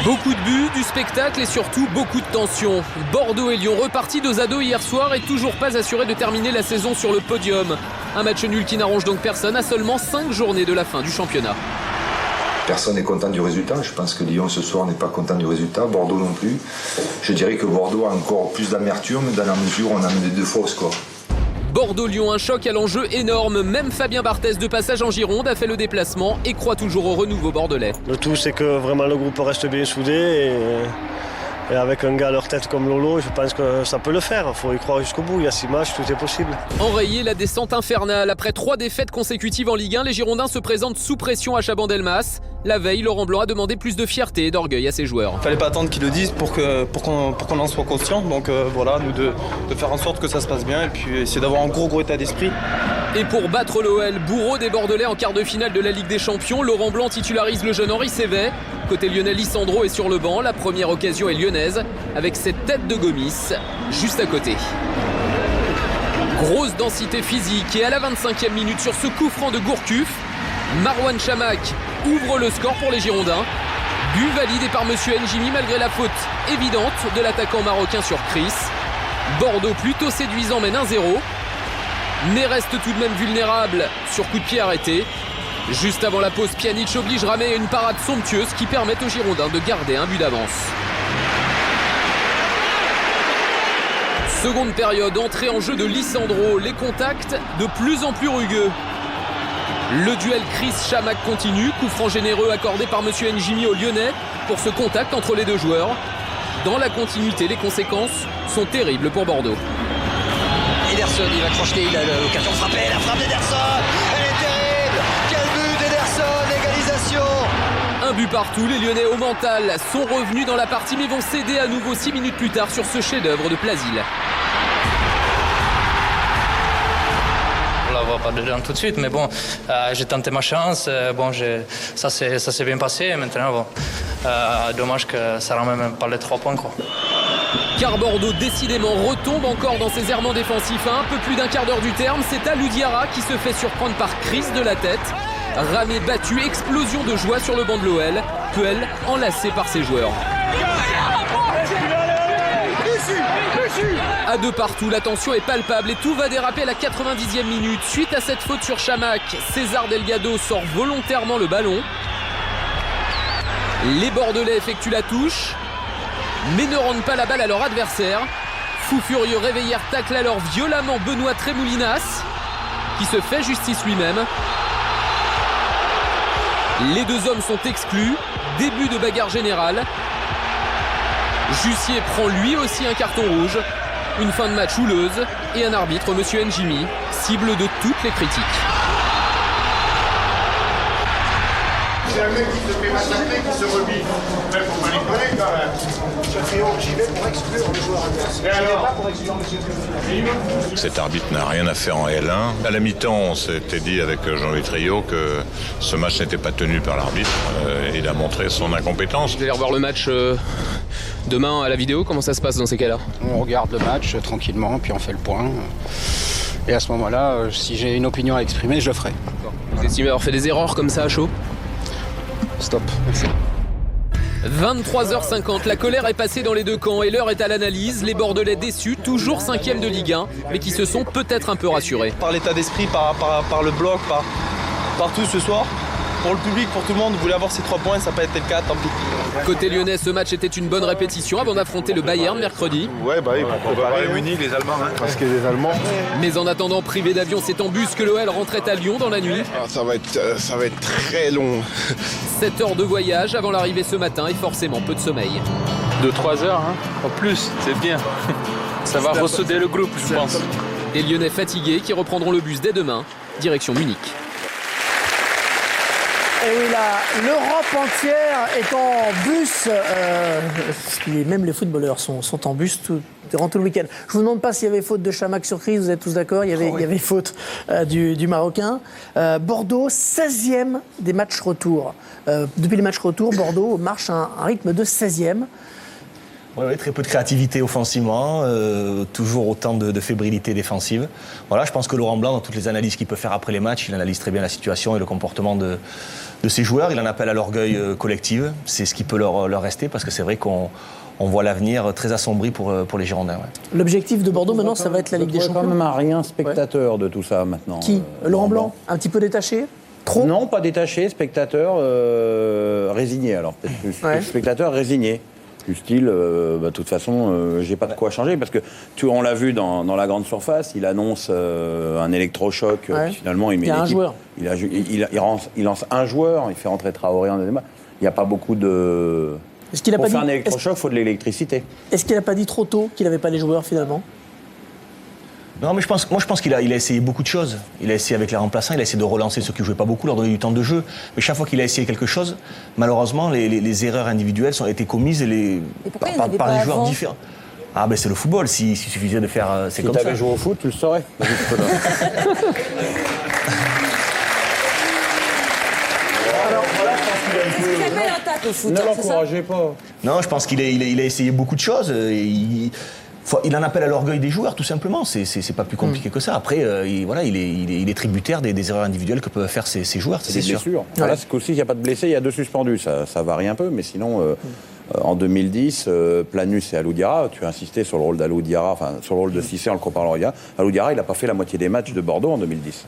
Beaucoup de buts, du spectacle et surtout beaucoup de tension. Bordeaux et Lyon repartis 2-2 hier soir et toujours pas assurés de terminer la saison sur le podium. Un match nul qui n'arrange donc personne à seulement 5 journées de la fin du championnat. Personne n'est content du résultat. Je pense que Lyon ce soir n'est pas content du résultat, Bordeaux non plus. Je dirais que Bordeaux a encore plus d'amertume dans la mesure où on a mené 2 fois au score. Bordeaux-Lyon, un choc à l'enjeu énorme. Même Fabien Barthez, de passage en Gironde, a fait le déplacement et croit toujours au renouveau bordelais. Le tout, c'est que vraiment le groupe reste bien soudé et avec un gars à leur tête comme Lolo, je pense que ça peut le faire. Il faut y croire jusqu'au bout. Il y a 6 matchs, tout est possible. Enrayer la descente infernale. Après 3 défaites consécutives en Ligue 1, les Girondins se présentent sous pression à Chabandelmas. La veille, Laurent Blanc a demandé plus de fierté et d'orgueil à ses joueurs. Fallait pas attendre qu'ils le disent pour qu'on en soit conscient. Donc voilà, nous de faire en sorte que ça se passe bien et puis essayer d'avoir un gros état d'esprit. Et pour battre l'OL, bourreau des Bordelais en quart de finale de la Ligue des Champions, Laurent Blanc titularise le jeune Henri Sévet. Côté lyonnais, Lisandro est sur le banc. La première occasion est lyonnaise avec cette tête de Gomis juste à côté. Grosse densité physique et à la 25e minute sur ce coup franc de Gourcuff, Marouane Chamakh ouvre le score pour les Girondins. But validé par Monsieur Njimi malgré la faute évidente de l'attaquant marocain sur Chris. Bordeaux plutôt séduisant mène 1-0. Mais reste tout de même vulnérable sur coup de pied arrêté. Juste avant la pause, Pjanic oblige Ramé à une parade somptueuse qui permet aux Girondins de garder un but d'avance. Seconde période, entrée en jeu de Lisandro. Les contacts de plus en plus rugueux. Le duel Chris-Chamakh continue. Coup franc généreux accordé par Monsieur Njimi au Lyonnais pour ce contact entre les deux joueurs. Dans la continuité, les conséquences sont terribles pour Bordeaux. Ederson, il va crocheter, il a l'occasion de frapper, la frappe d'Ederson, elle est terrible. Quel but d'Ederson, égalisation. Un but partout, les Lyonnais au mental sont revenus dans la partie mais vont céder à nouveau 6 minutes plus tard sur ce chef-d'œuvre de Plasil. On la voit pas dedans tout de suite, mais bon, j'ai tenté ma chance, ça s'est bien passé, maintenant bon, dommage que ça ramène même pas les 3 points quoi. Car Bordeaux décidément retombe encore dans ses errements défensifs à un peu plus d'un quart d'heure du terme. C'est Alou Diarra qui se fait surprendre par Chris de la tête. Ramé battu, explosion de joie sur le banc de l'OL. Puel enlacé par ses joueurs. À 2 partout, la tension est palpable et tout va déraper à la 90e minute. Suite à cette faute sur Chamakh, César Delgado sort volontairement le ballon. Les Bordelais effectuent la touche, mais ne rendent pas la balle à leur adversaire. Fou furieux, Réveillère tacle alors violemment Benoît Tremoulinas, qui se fait justice lui-même. Les 2 hommes sont exclus. Début de bagarre générale. Jussier prend lui aussi un carton rouge. Une fin de match houleuse et un arbitre, Monsieur Njimi, cible de toutes les critiques. C'est un mec qui se fait massacrer, qui se rebille. Mais faut pas les connaître quand même. J'y vais pour exclure le joueur adverse. Et alors pas pour exclure monsieur Tremoulinas. Cet arbitre n'a rien à faire en L1. À la mi-temps, on s'était dit avec Jean-Louis Trio que ce match n'était pas tenu par l'arbitre. Il a montré son incompétence. Vous allez revoir le match demain à la vidéo. Comment ça se passe dans ces cas-là? On regarde le match tranquillement, puis on fait le point. Et à ce moment-là, si j'ai une opinion à exprimer, je le ferai. Vous estimez avoir fait des erreurs comme ça à chaud? Stop. Merci. 23h50, la colère est passée dans les deux camps et l'heure est à l'analyse. Les Bordelais déçus, toujours 5e de Ligue 1, mais qui se sont peut-être un peu rassurés. Par l'état d'esprit, par le bloc, par tout ce soir. Pour le public, pour tout le monde, vous voulez avoir ces 3 points, ça n'a pas été le cas, tant pis. Côté lyonnais, ce match était une bonne répétition avant d'affronter le Bayern mercredi. Ouais, bah il faut préparer Munich, les Allemands, hein, parce que les Allemands. Mais en attendant, privé d'avion, c'est en bus que l'OL rentrait à Lyon dans la nuit. Ça va être très long. 7 heures de voyage avant l'arrivée ce matin et forcément peu de sommeil. 2-3 heures, hein, en plus, c'est bien. Ça va ressauder le groupe, je pense. Des Lyonnais fatigués qui reprendront le bus dès demain, direction Munich. Et oui, là, l'Europe entière est en bus. Même les footballeurs sont en bus durant tout le week-end. Je vous demande pas s'il y avait faute de Chamakh sur Chris, vous êtes tous d'accord, il y avait faute du Marocain. Bordeaux, 16e des matchs retour. Depuis les matchs retour, Bordeaux marche un rythme de 16e. Oui, très peu de créativité offensivement, toujours autant de fébrilité défensive. Voilà, je pense que Laurent Blanc, dans toutes les analyses qu'il peut faire après les matchs, il analyse très bien la situation et le comportement de ses joueurs. Il en appelle à l'orgueil collectif. C'est ce qui peut leur rester, parce que c'est vrai qu'on voit l'avenir très assombri pour les Girondins. Ouais. L'objectif de Bordeaux maintenant, ça va être la Ligue des Champions. Quand même un rien spectateur de tout ça maintenant. Qui Laurent Blanc, un petit peu détaché? Trop? Non, pas détaché, spectateur résigné. Alors peut-être plus spectateur résigné. Du style, de toute façon, j'ai pas de quoi changer, parce que on l'a vu dans la grande surface, il annonce un électrochoc, puis finalement il met un joueur. Il lance un joueur, il fait rentrer Traoré en deuxième. Il n'y a pas beaucoup de... Pour faire un électrochoc, il faut de l'électricité. Est-ce qu'il n'a pas dit trop tôt qu'il n'avait pas les joueurs finalement? Non, mais je pense qu'il a essayé beaucoup de choses. Il a essayé avec les remplaçants, il a essayé de relancer ceux qui ne jouaient pas beaucoup, leur donner du temps de jeu. Mais chaque fois qu'il a essayé quelque chose, malheureusement, les erreurs individuelles ont été commises par des joueurs différents. Ah ben c'est le football, s'il suffisait de faire... c'est comme ça. Si tu avais joué au foot, tu le saurais. Ne l'encouragez pas. Non, je pense qu'il a essayé beaucoup de choses. Il en appelle à l'orgueil des joueurs, tout simplement. C'est pas plus compliqué que ça. Après, il est tributaire des erreurs individuelles que peuvent faire ces joueurs, c'est sûr. Voilà, c'est qu'aussi, il n'y a pas de blessés, il y a 2 suspendus. Ça varie un peu, mais sinon, en 2010, Planus et Alou Diarra, tu as insisté sur le rôle d'Alou Diarra, enfin, sur le rôle de Cissé en le comparant à Alou Diarra. Il n'a pas fait la moitié des matchs de Bordeaux en 2010.